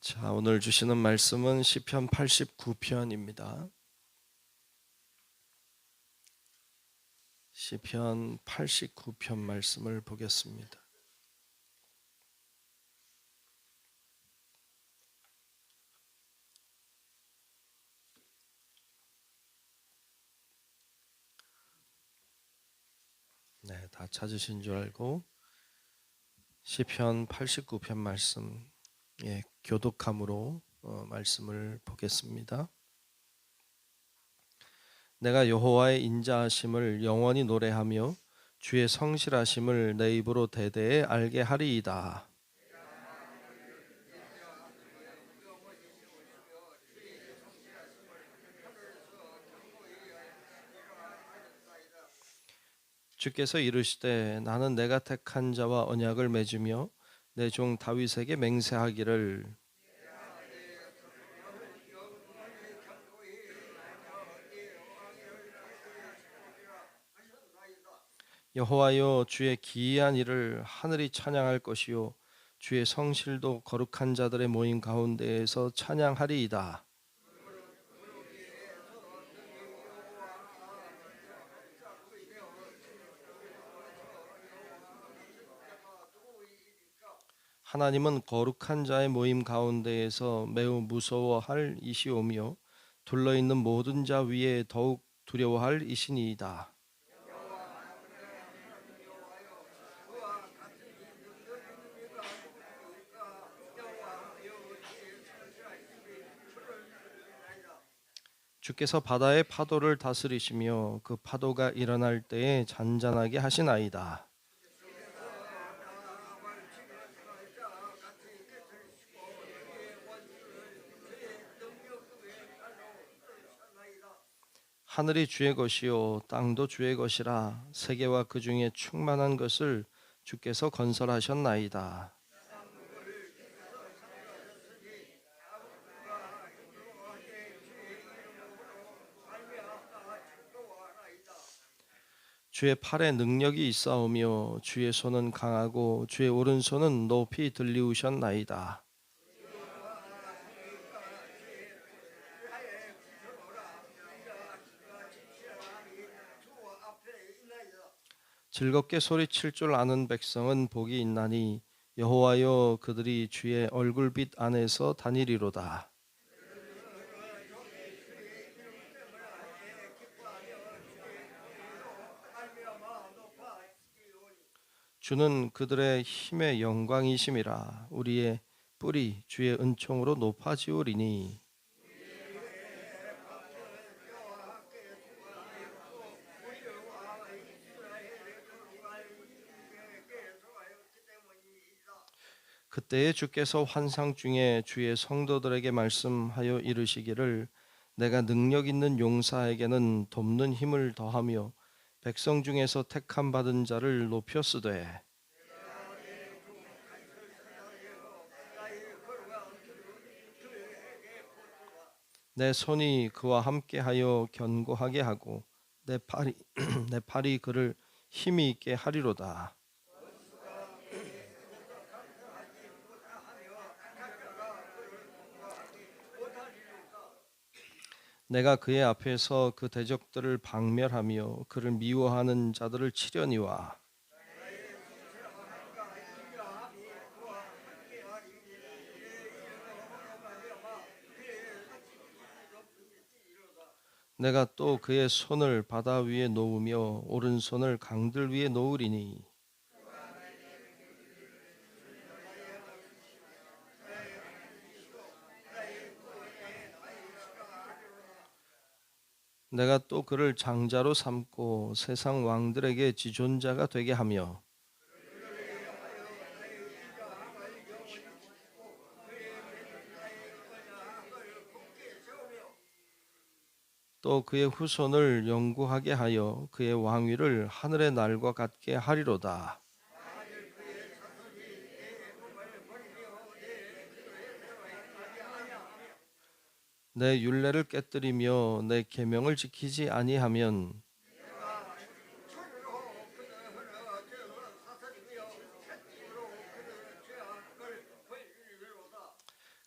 자, 오늘 주시는 말씀은 시편 89편입니다. 시편 89편 말씀을 보겠습니다. 네, 다 찾으신 줄 알고 시편 89편 말씀 교독함으로 말씀을 보겠습니다. 내가 여호와의 인자하심을 영원히 노래하며 주의 성실하심을 내 입으로 대대에 알게 하리이다. 주께서 이르시되 나는 내가 택한 자와 언약을 맺으며 내 종 다윗에게 맹세하기를 여호와여 주의 기이한 일을 하늘이 찬양할 것이요 주의 성실도 거룩한 자들의 모임 가운데에서 찬양하리이다. 하나님은 거룩한 자의 모임 가운데에서 매우 무서워할 이시오며 둘러있는 모든 자 위에 더욱 두려워할 이시니이다. 주께서 바다의 파도를 다스리시며 그 파도가 일어날 때에 잔잔하게 하시나이다. 하늘이 주의 것이요 땅도 주의 것이라 세계와 그 중에 충만한 것을 주께서 건설하셨나이다. 주의 팔에 능력이 있사오며 주의 손은 강하고 주의 오른손은 높이 들리우셨나이다. 즐겁게 소리칠 줄 아는 백성은 복이 있나니 여호와여 그들이 주의 얼굴빛 안에서 다니리로다. 주는 그들의 힘의 영광이심이라 우리의 뿔이 주의 은총으로 높아지오리니 그때에 주께서 환상 중에 주의 성도들에게 말씀하여 이르시기를 내가 능력 있는 용사에게는 돕는 힘을 더하며 백성 중에서 택함 받은 자를 높였으되 내 손이 그와 함께하여 견고하게 하고 내 팔이 내 팔이 그를 힘이 있게 하리로다. 내가 그의 앞에서 그 대적들을 박멸하며 그를 미워하는 자들을 치려니와 내가 또 그의 손을 바다 위에 놓으며 오른손을 강들 위에 놓으리니 내가 또 그를 장자로 삼고 세상 왕들에게 지존자가 되게 하며 또 그의 후손을 영구하게 하여 그의 왕위를 하늘의 날과 같게 하리로다. 내 율례를 깨뜨리며 내 계명을 지키지 아니하면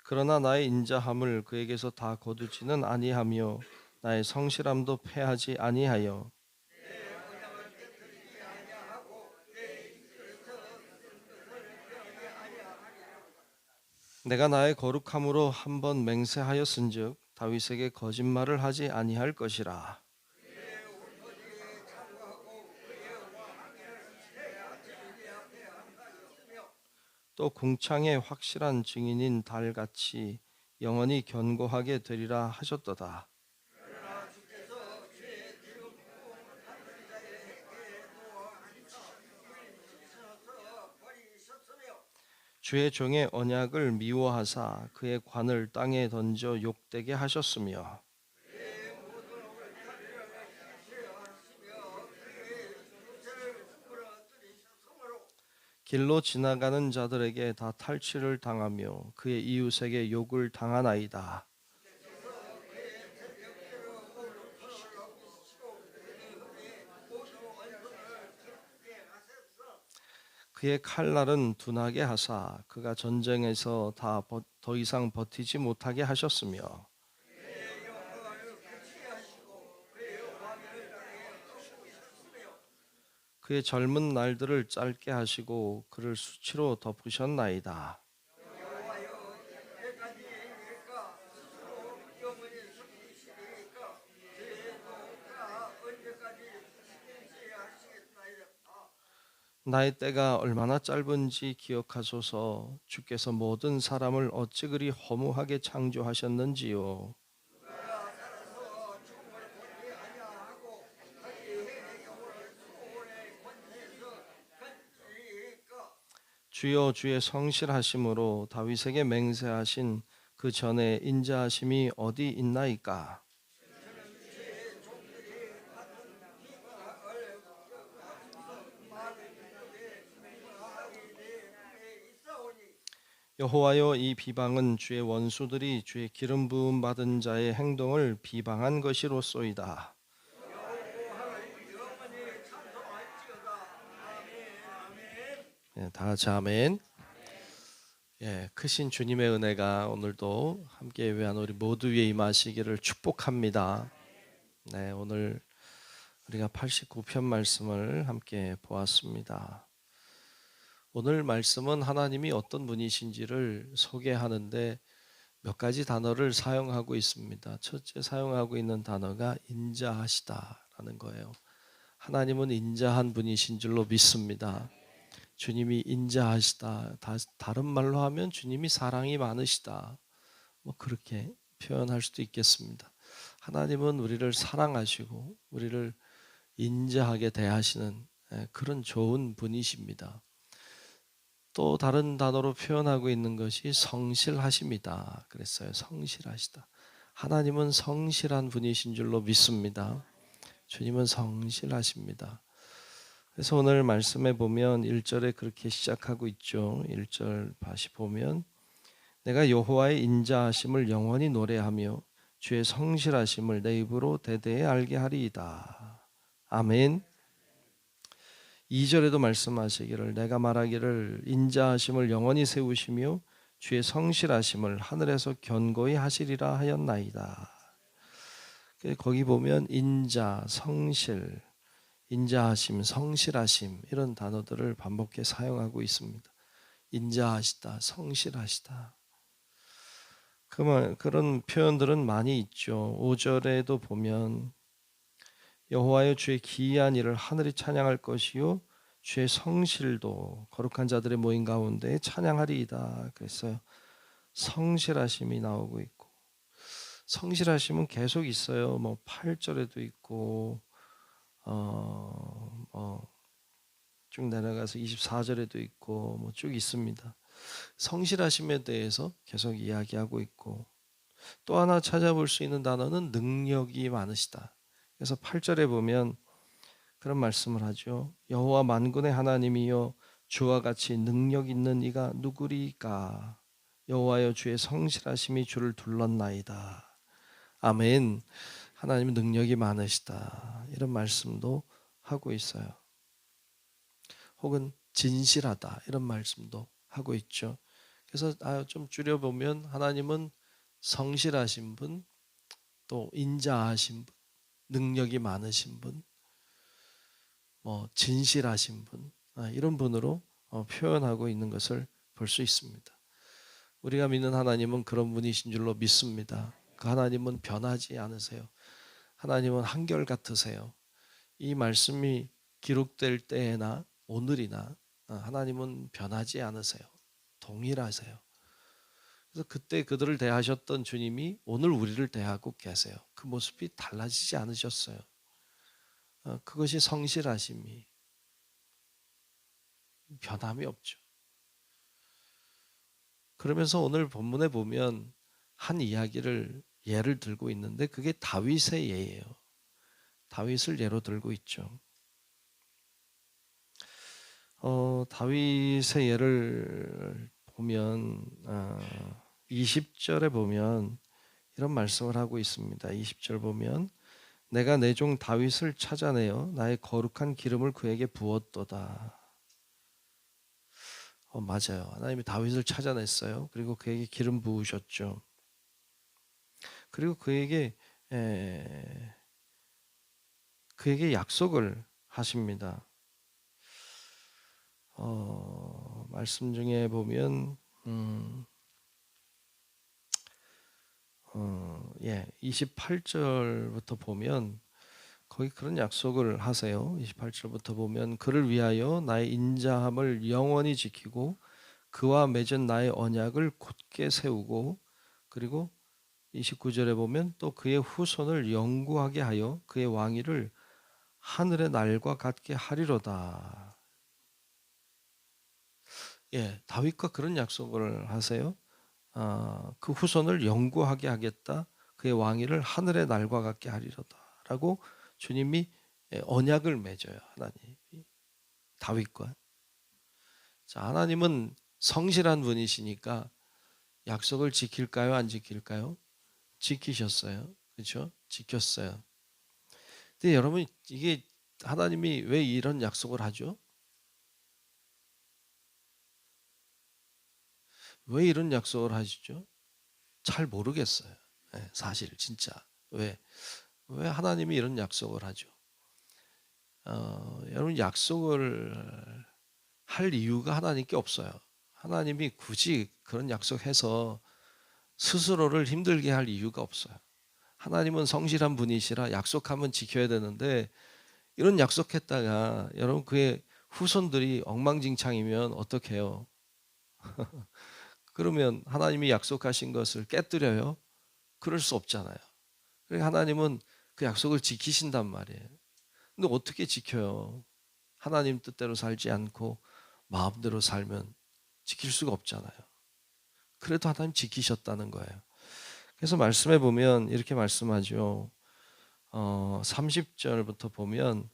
그러나 나의 인자함을 그에게서 다 거두지는 아니하며 나의 성실함도 패하지 아니하여 내가 나의 거룩함으로 한 번 맹세하였은즉 다윗에게 거짓말을 하지 아니할 것이라. 또 궁창의 확실한 증인인 달같이 영원히 견고하게 되리라 하셨도다. 주의 종의 언약을 미워하사 그의 관을 땅에 던져 욕되게 하셨으며 길로 지나가는 자들에게 다 탈취를 당하며 그의 이웃에게 욕을 당하나이다. 그의 칼날은 둔하게 하사 그가 전쟁에서 더 이상 버티지 못하게 하셨으며 그의 젊은 날들을 짧게 하시고 그를 수치로 덮으셨나이다. 나의 때가 얼마나 짧은지 기억하소서. 주께서 모든 사람을 어찌 그리 허무하게 창조하셨는지요. 주여 주의 성실하심으로 다윗에게 맹세하신 그 전에 인자하심이 어디 있나이까? 여호와여, 이 비방은 주의 원수들이 주의 기름 부음 받은 자의 행동을 비방한 것이로소이다. 다 같이 아멘. 크신 주님의 은혜가 오늘도 함께 예배한 우리 모두 위에 임하시기를 축복합니다. 오늘 우리가 89편 말씀을 함께 보았습니다. 오늘 말씀은 하나님이 어떤 분이신지를 소개하는데 몇 가지 단어를 사용하고 있습니다. 첫째 사용하고 있는 단어가 인자하시다라는 거예요. 하나님은 인자한 분이신 줄로 믿습니다. 주님이 인자하시다. 다른 말로 하면 주님이 사랑이 많으시다. 그렇게 표현할 수도 있겠습니다. 하나님은 우리를 사랑하시고 우리를 인자하게 대하시는 그런 좋은 분이십니다. 또 다른 단어로 표현하고 있는 것이 성실하십니다. 그랬어요. 성실하시다. 하나님은 성실한 분이신 줄로 믿습니다. 주님은 성실하십니다. 그래서 오늘 말씀에 보면 1절에 그렇게 시작하고 있죠. 1절 다시 보면 내가 여호와의 인자하심을 영원히 노래하며 주의 성실하심을 내 입으로 대대에 알게 하리이다. 아멘. 2절에도 말씀하시기를 내가 말하기를 인자하심을 영원히 세우시며 주의 성실하심을 하늘에서 견고히 하시리라 하였나이다. 거기 보면 인자, 성실, 인자하심, 성실하심 이런 단어들을 반복해 사용하고 있습니다. 인자하시다, 성실하시다. 그런 표현들은 많이 있죠. 5절에도 보면 여호와여 주의 기이한 일을 하늘이 찬양할 것이요 주의 성실도 거룩한 자들의 모임 가운데 찬양하리이다. 그랬어요. 성실하심이 나오고 있고 성실하심은 계속 있어요. 8절에도 있고 쭉 내려가서 24절에도 있고 쭉 있습니다. 성실하심에 대해서 계속 이야기하고 있고 또 하나 찾아볼 수 있는 단어는 능력이 많으시다. 그래서 8절에 보면 그런 말씀을 하죠. 여호와 만군의 하나님이여 주와 같이 능력 있는 이가 누구리까? 여호와여 주의 성실하심이 주를 둘렀나이다. 아멘. 하나님은 능력이 많으시다. 이런 말씀도 하고 있어요. 혹은 진실하다 이런 말씀도 하고 있죠. 그래서 좀 줄여보면 하나님은 성실하신 분, 또 인자하신 분, 능력이 많으신 분, 진실하신 분, 이런 분으로 표현하고 있는 것을 볼 수 있습니다. 우리가 믿는 하나님은 그런 분이신 줄로 믿습니다. 그 하나님은 변하지 않으세요. 하나님은 한결같으세요. 이 말씀이 기록될 때나 오늘이나 하나님은 변하지 않으세요. 동일하세요. 그래서 그때 그들을 대하셨던 주님이 오늘 우리를 대하고 계세요. 그 모습이 달라지지 않으셨어요. 그것이 성실하심이, 변함이 없죠. 그러면서 오늘 본문에 보면 한 이야기를 예를 들고 있는데 그게 다윗의 예예요. 다윗을 예로 들고 있죠. 다윗의 예를 보면 20절에 보면 이런 말씀을 하고 있습니다. 20절 보면 내가 내 종 다윗을 찾아내어 나의 거룩한 기름을 그에게 부었도다. 맞아요. 하나님이 다윗을 찾아냈어요. 그리고 그에게 기름 부으셨죠. 그리고 그에게 약속을 하십니다. 말씀 중에 보면 28절부터 보면 거기 그런 약속을 하세요. 28절부터 보면 그를 위하여 나의 인자함을 영원히 지키고 그와 맺은 나의 언약을 굳게 세우고, 그리고 29절에 보면 또 그의 후손을 영구하게 하여 그의 왕위를 하늘의 날과 같게 하리로다. 다윗과 그런 약속을 하세요. 그 후손을 영구하게 하겠다. 그의 왕위를 하늘의 날과 같게 하리로다라고 주님이 언약을 맺어요. 하나님이 다윗과. 자, 하나님은 성실한 분이시니까 약속을 지킬까요? 안 지킬까요? 지키셨어요. 그렇죠? 지켰어요. 근데 여러분, 이게 하나님이 왜 이런 약속을 하죠? 왜 이런 약속을 하시죠? 잘 모르겠어요. 사실 진짜 왜 하나님이 이런 약속을 하죠? 여러분, 약속을 할 이유가 하나님께 없어요. 하나님이 굳이 그런 약속해서 스스로를 힘들게 할 이유가 없어요. 하나님은 성실한 분이시라 약속하면 지켜야 되는데, 이런 약속했다가 여러분 그의 후손들이 엉망진창이면 어떡해요? 그러면 하나님이 약속하신 것을 깨뜨려요? 그럴 수 없잖아요. 그러니까 하나님은 그 약속을 지키신단 말이에요. 근데 어떻게 지켜요? 하나님 뜻대로 살지 않고 마음대로 살면 지킬 수가 없잖아요. 그래도 하나님 지키셨다는 거예요. 그래서 말씀해 보면 이렇게 말씀하죠. 30절부터 보면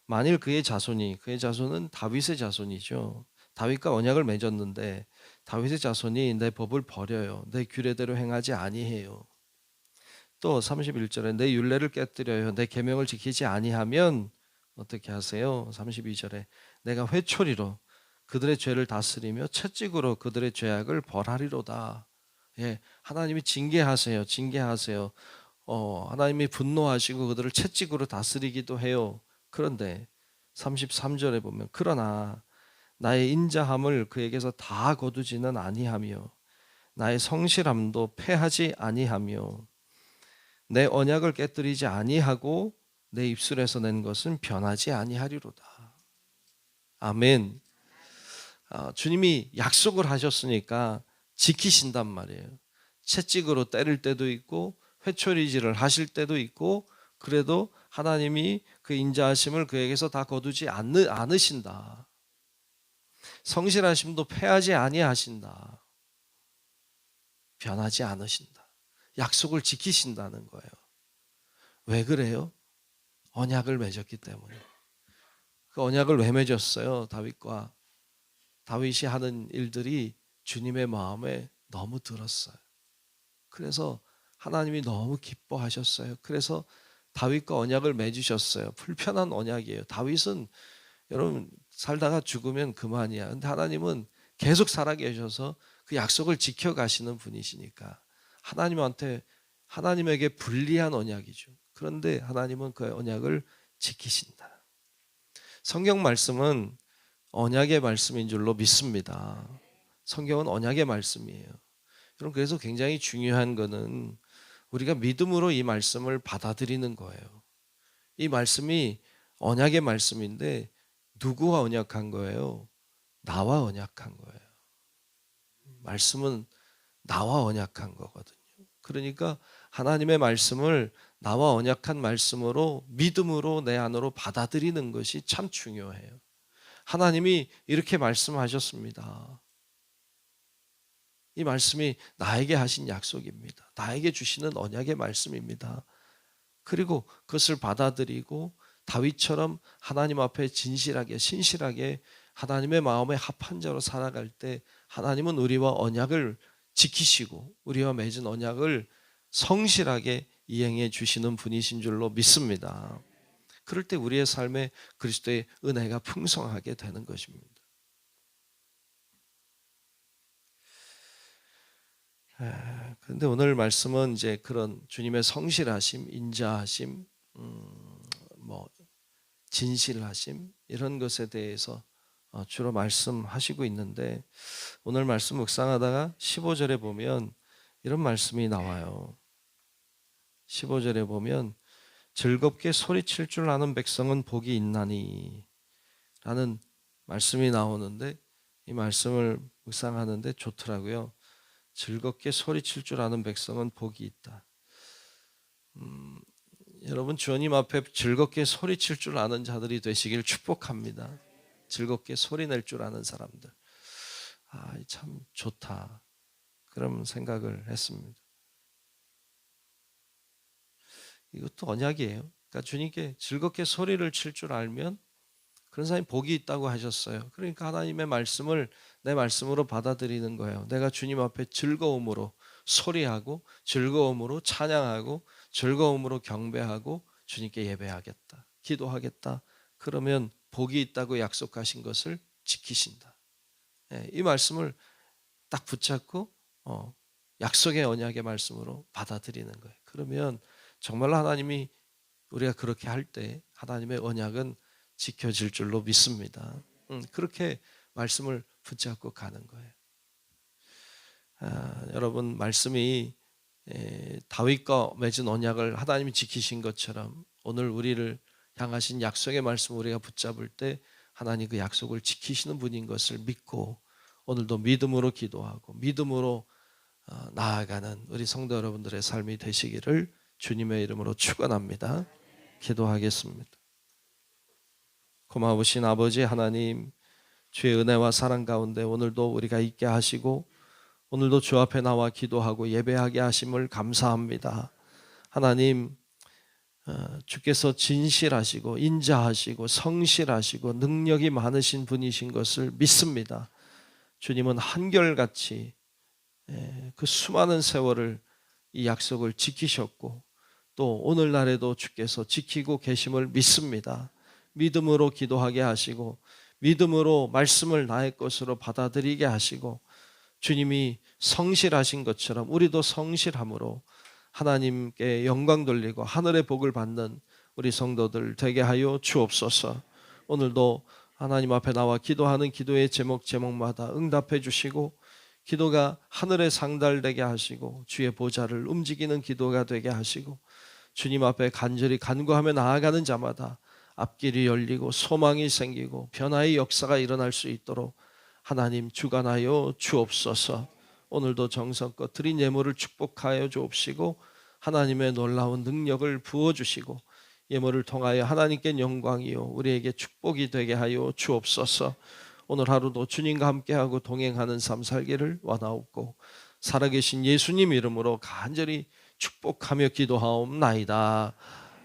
만일 그의 자손은 다윗의 자손이죠. 다윗과 언약을 맺었는데 다윗의 자손이 내 법을 버려요. 내 규례대로 행하지 아니해요. 또 31절에 내 율례를 깨뜨려요. 내 계명을 지키지 아니하면 어떻게 하세요? 32절에 내가 회초리로 그들의 죄를 다스리며 채찍으로 그들의 죄악을 벌하리로다. 하나님이 징계하세요. 하나님이 분노하시고 그들을 채찍으로 다스리기도 해요. 그런데 33절에 보면 그러나 나의 인자함을 그에게서 다 거두지는 아니하며 나의 성실함도 패하지 아니하며 내 언약을 깨뜨리지 아니하고 내 입술에서 낸 것은 변하지 아니하리로다. 아멘. 주님이 약속을 하셨으니까 지키신단 말이에요. 채찍으로 때릴 때도 있고 회초리질을 하실 때도 있고, 그래도 하나님이 그 인자하심을 그에게서 다 거두지 않으신다. 성실하심도 패하지 아니하신다. 변하지 않으신다. 약속을 지키신다는 거예요. 왜 그래요? 언약을 맺었기 때문에. 그 언약을 왜 맺었어요? 다윗이 하는 일들이 주님의 마음에 너무 들었어요. 그래서 하나님이 너무 기뻐하셨어요. 그래서 다윗과 언약을 맺으셨어요. 불편한 언약이에요. 다윗은 여러분 살다가 죽으면 그만이야. 근데 하나님은 계속 살아 계셔서 그 약속을 지켜가시는 분이시니까 하나님에게 불리한 언약이죠. 그런데 하나님은 그 언약을 지키신다. 성경 말씀은 언약의 말씀인 줄로 믿습니다. 성경은 언약의 말씀이에요. 여러분, 그래서 굉장히 중요한 거는 우리가 믿음으로 이 말씀을 받아들이는 거예요. 이 말씀이 언약의 말씀인데 누구와 언약한 거예요? 나와 언약한 거예요. 말씀은 나와 언약한 거거든요. 그러니까 하나님의 말씀을 나와 언약한 말씀으로 믿음으로 내 안으로 받아들이는 것이 참 중요해요. 하나님이 이렇게 말씀하셨습니다. 이 말씀이 나에게 하신 약속입니다. 나에게 주시는 언약의 말씀입니다. 그리고 그것을 받아들이고 다윗처럼 하나님 앞에 진실하게 신실하게 하나님의 마음에 합한 자로 살아갈 때 하나님은 우리와 언약을 지키시고 우리와 맺은 언약을 성실하게 이행해 주시는 분이신 줄로 믿습니다. 그럴 때 우리의 삶에 그리스도의 은혜가 풍성하게 되는 것입니다. 그런데 오늘 말씀은 이제 그런 주님의 성실하심, 인자하심, 뭐 진실하심 이런 것에 대해서 주로 말씀하시고 있는데 오늘 말씀 묵상하다가 15절에 보면 이런 말씀이 나와요. 15절에 보면 즐겁게 소리칠 줄 아는 백성은 복이 있나니 라는 말씀이 나오는데 이 말씀을 묵상하는데 좋더라고요. 즐겁게 소리칠 줄 아는 백성은 복이 있다. 여러분 주님 앞에 즐겁게 소리칠 줄 아는 자들이 되시길 축복합니다. 즐겁게 소리낼 줄 아는 사람들. 참 좋다. 그런 생각을 했습니다. 이것도 언약이에요. 그러니까 주님께 즐겁게 소리를 칠 줄 알면 그런 사람이 복이 있다고 하셨어요. 그러니까 하나님의 말씀을 내 말씀으로 받아들이는 거예요. 내가 주님 앞에 즐거움으로 소리하고 즐거움으로 찬양하고 즐거움으로 경배하고 주님께 예배하겠다. 기도하겠다. 그러면 복이 있다고 약속하신 것을 지키신다. 이 말씀을 딱 붙잡고 약속의 언약의 말씀으로 받아들이는 거예요. 그러면 정말로 하나님이 우리가 그렇게 할 때 하나님의 언약은 지켜질 줄로 믿습니다. 그렇게 말씀을 붙잡고 가는 거예요. 여러분 말씀이 다윗과 맺은 언약을 하나님이 지키신 것처럼 오늘 우리를 향하신 약속의 말씀 우리가 붙잡을 때 하나님 그 약속을 지키시는 분인 것을 믿고 오늘도 믿음으로 기도하고 믿음으로 나아가는 우리 성도 여러분들의 삶이 되시기를 주님의 이름으로 축원합니다. 기도하겠습니다. 고마우신 아버지 하나님, 주의 은혜와 사랑 가운데 오늘도 우리가 있게 하시고 오늘도 주 앞에 나와 기도하고 예배하게 하심을 감사합니다. 하나님, 주께서 진실하시고 인자하시고 성실하시고 능력이 많으신 분이신 것을 믿습니다. 주님은 한결같이 그 수많은 세월을 이 약속을 지키셨고 또 오늘날에도 주께서 지키고 계심을 믿습니다. 믿음으로 기도하게 하시고 믿음으로 말씀을 나의 것으로 받아들이게 하시고 주님이 성실하신 것처럼 우리도 성실함으로 하나님께 영광 돌리고 하늘의 복을 받는 우리 성도들 되게 하여 주옵소서. 오늘도 하나님 앞에 나와 기도하는 기도의 제목마다 응답해 주시고 기도가 하늘에 상달되게 하시고 주의 보좌를 움직이는 기도가 되게 하시고 주님 앞에 간절히 간구하며 나아가는 자마다 앞길이 열리고 소망이 생기고 변화의 역사가 일어날 수 있도록 하나님 주관하여 주옵소서. 오늘도 정성껏 드린 예물을 축복하여 주옵시고 하나님의 놀라운 능력을 부어주시고 예물을 통하여 하나님께 영광이요 우리에게 축복이 되게 하여 주옵소서. 오늘 하루도 주님과 함께하고 동행하는 삶 살기를 원하옵고 살아계신 예수님 이름으로 간절히 축복하며 기도하옵나이다.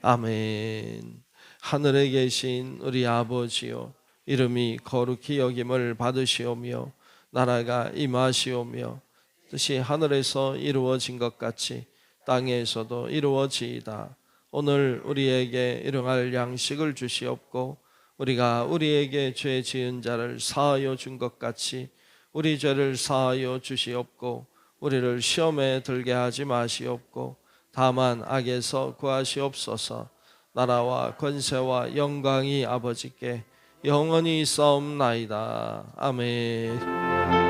아멘. 하늘에 계신 우리 아버지요 이름이 거룩히 여김을 받으시오며 나라가 임하시오며 뜻이 하늘에서 이루어진 것 같이 땅에서도 이루어지이다. 오늘 우리에게 일용할 양식을 주시옵고 우리가 우리에게 죄 지은 자를 사하여 준 것 같이 우리 죄를 사하여 주시옵고 우리를 시험에 들게 하지 마시옵고 다만 악에서 구하시옵소서. 나라와 권세와 영광이 아버지께 영원히 있사옵나이다. 아멘.